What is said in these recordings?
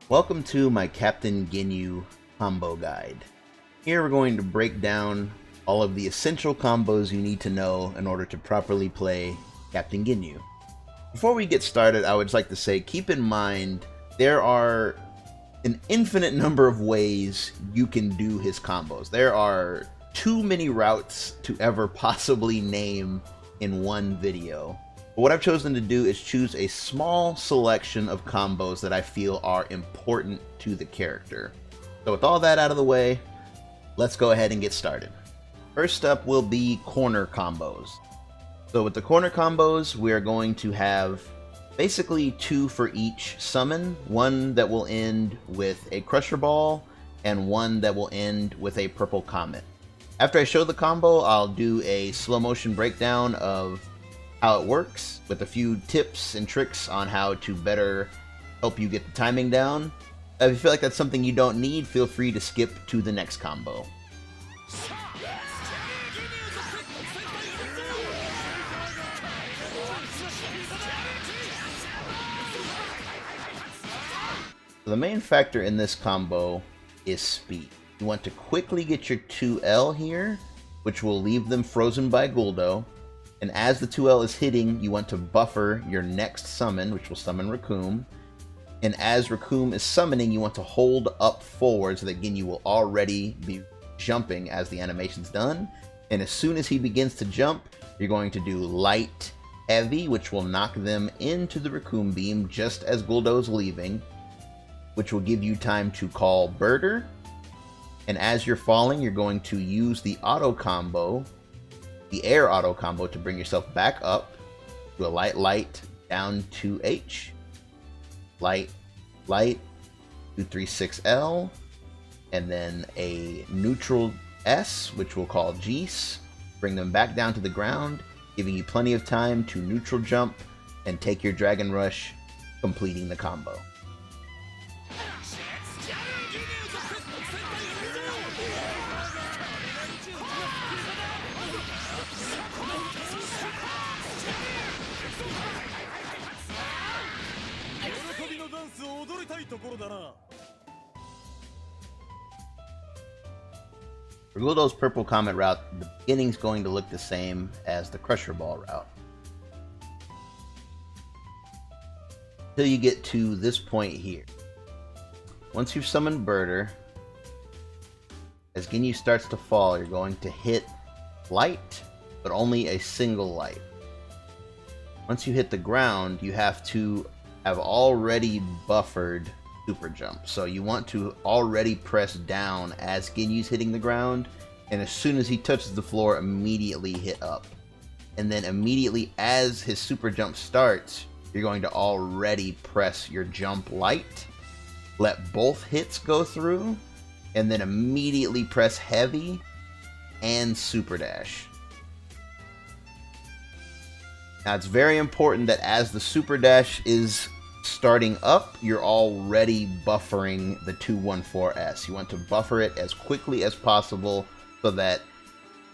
Welcome to my Captain Ginyu combo guide. Here we're going to break down all of the essential combos you need to know in order to properly play Captain Ginyu. Before we get started, I would just like to say, keep in mind there are an infinite number of ways you can do his combos. There are too many routes to ever possibly name in one video. But what I've chosen to do is choose a small selection of combos that I feel are important to the character. So with all that out of the way, let's go ahead and get started. First up will be corner combos. So with the corner combos, we're going to have basically two for each summon, one that will end with a Crusher Ball and one that will end with a purple Comet. After I show the combo, I'll do a slow motion breakdown of how it works with a few tips and tricks on how to better help you get the timing down. If you feel like that's something you don't need, feel free to skip to the next combo. So the main factor in this combo is speed. You want to quickly get your 2L here, which will leave them frozen by Guldo. And as the 2L is hitting, you want to buffer your next summon, which will summon Recoome. And as Recoome is summoning, you want to hold up forward so that Ginyu will already be jumping as the animation's done. And as soon as he begins to jump, you're going to do light, heavy, which will knock them into the Recoome beam just as Guldo's leaving, which will give you time to call Burter. And as you're falling, you're going to use the auto combo, the air auto combo, to bring yourself back up to a light, down to H, light, 236L, and then a neutral S, which we'll call Jeice. Bring them back down to the ground, giving you plenty of time to neutral jump and take your Dragon Rush, completing the combo. For Guldo's purple Comet route, the beginning's going to look the same as the Crusher Ball route. Until you get to this point here. Once you've summoned Burter, as Ginyu starts to fall, you're going to hit light, but only a single light. Once you hit the ground, you have to have already buffered super jump. So you want to already press down as Ginyu's hitting the ground, and as soon as he touches the floor, immediately hit up. And then immediately as his super jump starts, you're going to already press your jump light, let both hits go through, and then immediately press heavy and super dash. Now it's very important that as the super dash is starting up, you're already buffering the 214S. You want to buffer it as quickly as possible so that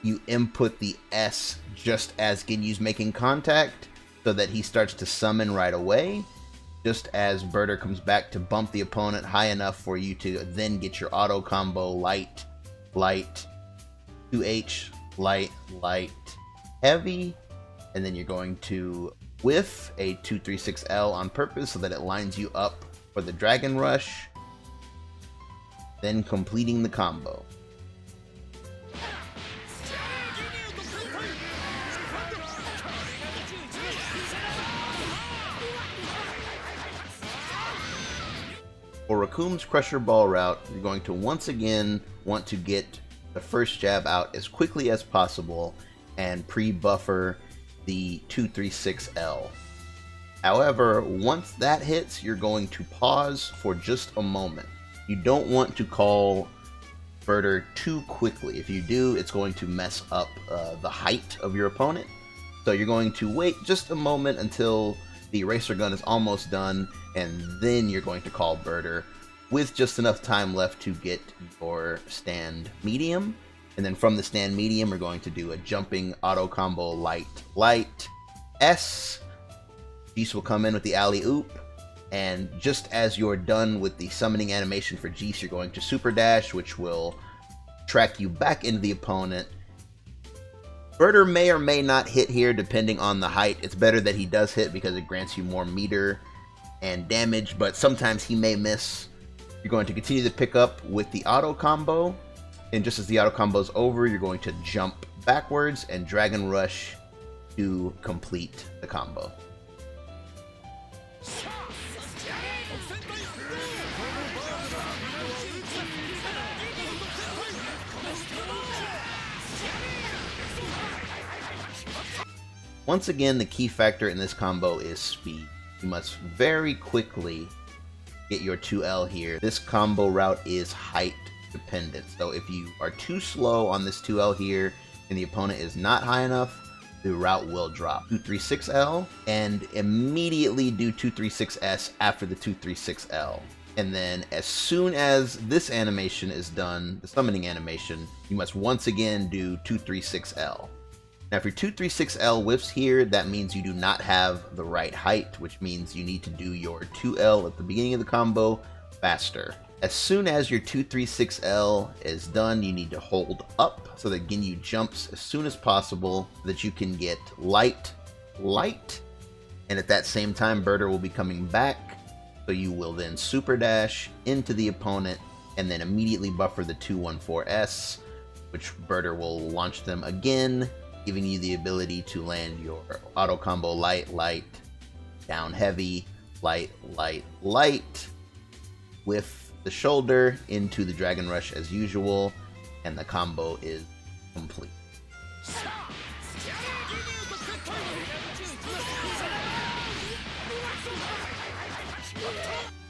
you input the S just as Ginyu's making contact, so that he starts to summon right away, just as Burter comes back to bump the opponent high enough for you to then get your auto combo light, 2H, light, heavy, and then you're going to whiff a 236L on purpose so that it lines you up for the Dragon Rush, then completing the combo. For Recoome's Crusher Ball route, you're going to once again want to get the first jab out as quickly as possible and pre-buffer the 236L. However, once that hits, you're going to pause for just a moment. You don't want to call Burter too quickly. If you do, it's going to mess up the height of your opponent. So you're going to wait just a moment until the eraser gun is almost done, and then you're going to call Burter with just enough time left to get your stand medium. And then from the stand medium, we're going to do a jumping auto combo light, S. Jeice will come in with the alley-oop, And just as you're done with the summoning animation for Jeice, you're going to super dash, which will track you back into the opponent. Burter may or may not hit here depending on the height. It's better that he does hit because it grants you more meter and damage, but sometimes he may miss. You're going to continue to pick up with the auto combo, and just as the auto combo is over, you're going to jump backwards and Dragon Rush to complete the combo. Once again, the key factor in this combo is speed. You must very quickly get your 2L here. This combo route is height dependent. So if you are too slow on this 2L here and the opponent is not high enough, the route will drop. 236L and immediately do 236S after the 236L. And then as soon as this animation is done, the summoning animation, you must once again do 236L. Now if your 236L whiffs here, that means you do not have the right height, which means you need to do your 2L at the beginning of the combo faster. As soon as your 236L is done, you need to hold up so that Ginyu jumps as soon as possible so that you can get light, and at that same time Burter will be coming back, so you will then super dash into the opponent and then immediately buffer the 214S, which Burter will launch them again, giving you the ability to land your auto combo light, down heavy, light, with the shoulder into the Dragon Rush as usual, and the combo is complete.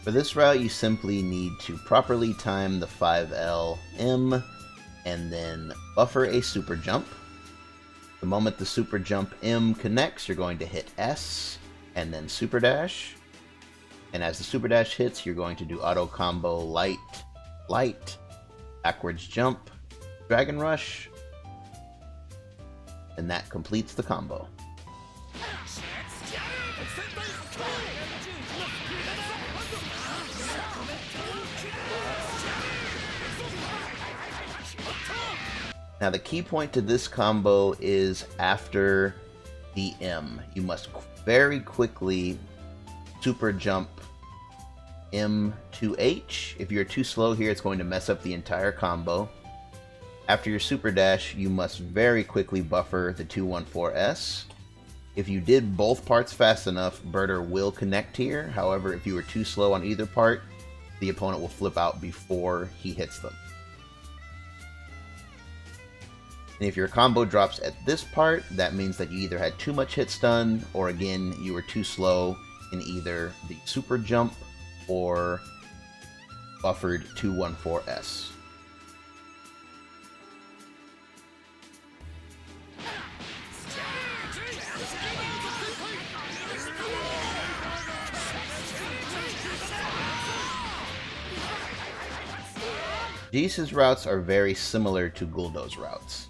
For this route, you simply need to properly time the 5L M and then buffer a super jump. The moment the super jump M connects, you're going to hit S and then super dash. And as the super dash hits, you're going to do auto combo light, backwards jump, Dragon Rush, and that completes the combo. Now the key point to this combo is after the M. You must very quickly super jump M to H. If you're too slow here, it's going to mess up the entire combo. After your super dash, you must very quickly buffer the 214S. If you did both parts fast enough, Burter will connect here. However, if you were too slow on either part, the opponent will flip out before he hits them. And if your combo drops at this part, that means that you either had too much hit stun, or again, you were too slow in either the super jump or buffered 214S. Jeice's routes are very similar to Guldo's routes.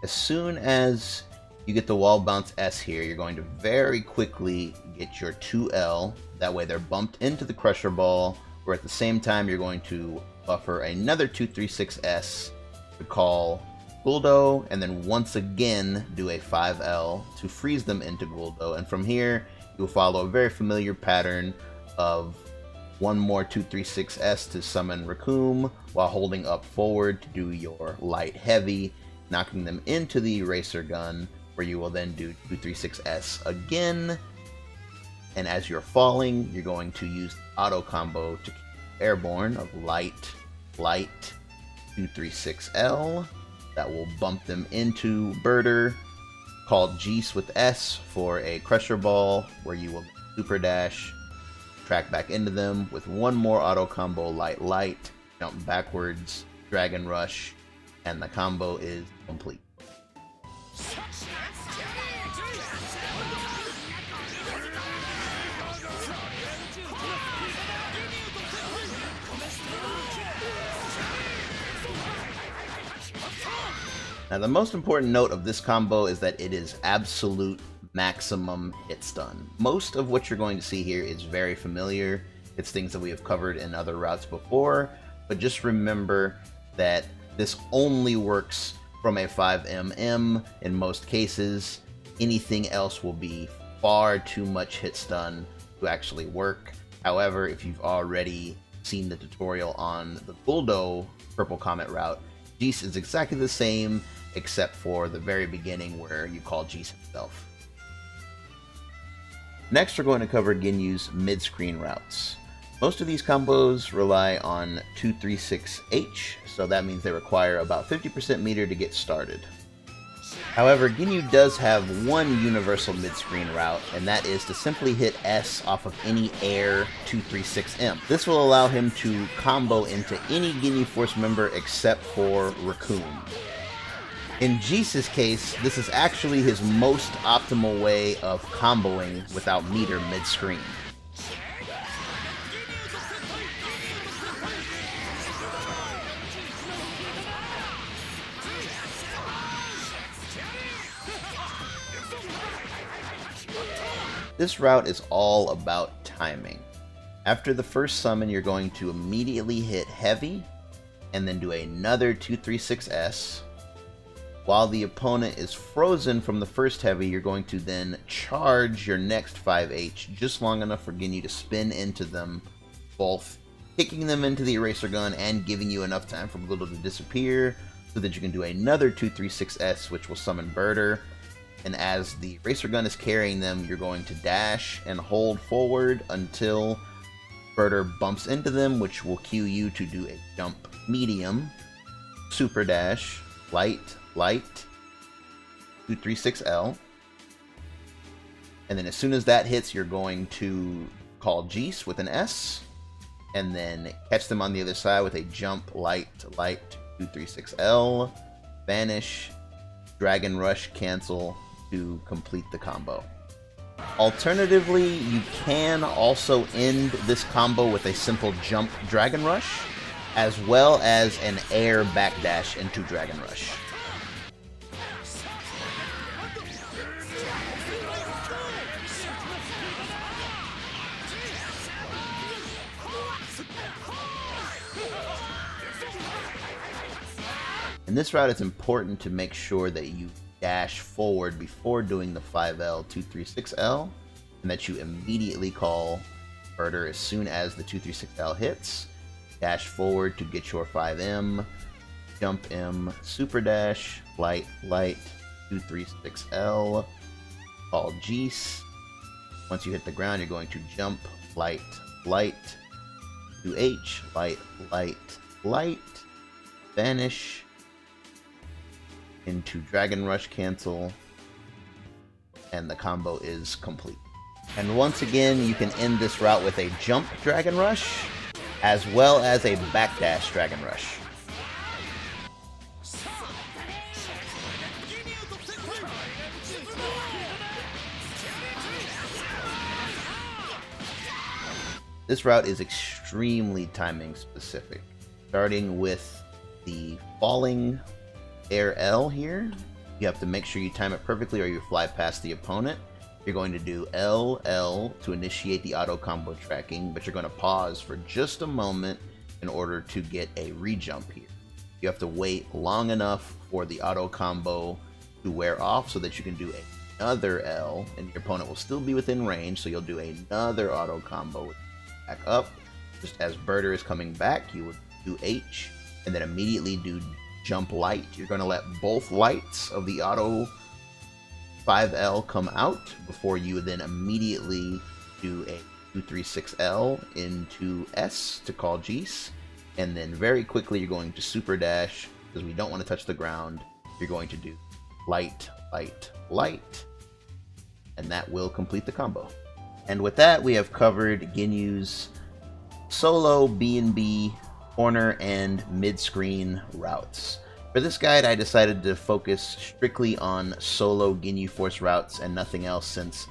As soon as you get the wall bounce S here, you're going to very quickly get your 2L. That way they're bumped into the Crusher Ball, where at the same time you're going to buffer another 236S to call Guldo, and then once again do a 5L to freeze them into Guldo. And from here, you'll follow a very familiar pattern of one more 236S to summon Recoome, while holding up forward to do your light heavy, knocking them into the eraser gun, where you will then do 236S again. And as you're falling, you're going to use the auto combo to keep airborne of light, 236L. That will bump them into Burter, called Jeice with S for a Crusher Ball, where you will super dash, track back into them with one more auto combo light, jump backwards, Dragon Rush, and the combo is complete. Now the most important note of this combo is that it is absolute maximum hit stun. Most of what you're going to see here is very familiar. It's things that we have covered in other routes before, but just remember that this only works from a 5mm in most cases. Anything else will be far too much hit stun to actually work. However, if you've already seen the tutorial on the Guldo Purple Comet route, Jeice is exactly the same, except for the very beginning where you call Jeice himself. Next, we're going to cover Ginyu's Midscreen Routes. Most of these combos rely on 236H, so that means they require about 50% meter to get started. However, Ginyu does have one universal mid-screen route, and that is to simply hit S off of any air 236M. This will allow him to combo into any Ginyu Force member except for Recoome. In Jeice's case, this is actually his most optimal way of comboing without meter mid-screen. This route is all about timing. After the first summon, you're going to immediately hit heavy, and then do another 236S. While the opponent is frozen from the first heavy, you're going to then charge your next 5H just long enough for Ginyu to spin into them both, kicking them into the eraser gun and giving you enough time for Guldo to disappear so that you can do another 236S, which will summon Burter. And as the eraser gun is carrying them, you're going to dash and hold forward until Burter bumps into them, which will cue you to do a jump medium, super dash, light, 236L. And then as soon as that hits, you're going to call Jeice with an S, and then catch them on the other side with a jump, light, 236L, vanish, Dragon Rush, cancel to complete the combo. Alternatively, you can also end this combo with a simple jump Dragon Rush, as well as an air backdash into Dragon Rush. In this route, it's important to make sure that you dash forward before doing the 5L 236L, and that you immediately call Burter as soon as the 236L hits. Dash forward to get your 5M, jump M, super dash, light, 236L, call Jeice. Once you hit the ground, you're going to jump, light, 2H, light, vanish, into Dragon Rush, cancel, and the combo is complete. And once again, you can end this route with a jump Dragon Rush, as well as a backdash Dragon Rush. This route is extremely timing specific, starting with the falling air L here. You have to make sure you time it perfectly or you fly past the opponent. You're going to do L to initiate the auto combo tracking, but you're going to pause for just a moment in order to get a rejump here. You have to wait long enough for the auto combo to wear off so that you can do another L, and your opponent will still be within range, so you'll do another auto combo back up. Just as Burter is coming back, you would do H, and then immediately do jump light. You're going to let both lights of the auto 5L come out before you then immediately do a 236L into S to call Jeice, and then very quickly you're going to super dash because we don't want to touch the ground. You're going to do light, and that will complete the combo. And with that, we have covered Ginyu's solo B&B corner and mid-screen routes. For this guide, I decided to focus strictly on solo Ginyu Force routes and nothing else, since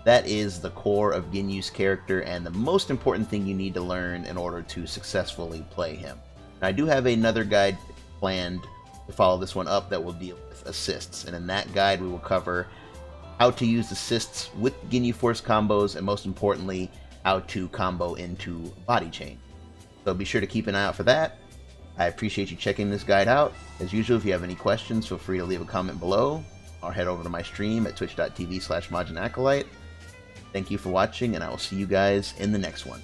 that is the core of Ginyu's character and the most important thing you need to learn in order to successfully play him. Now, I do have another guide planned to follow this one up that will deal with assists, and in that guide we will cover how to use assists with Ginyu Force combos, and most importantly, how to combo into body chain. So be sure to keep an eye out for that. I appreciate you checking this guide out. As usual, if you have any questions, feel free to leave a comment below, or head over to my stream at twitch.tv/MajinAcolyte. Thank you for watching, and I will see you guys in the next one.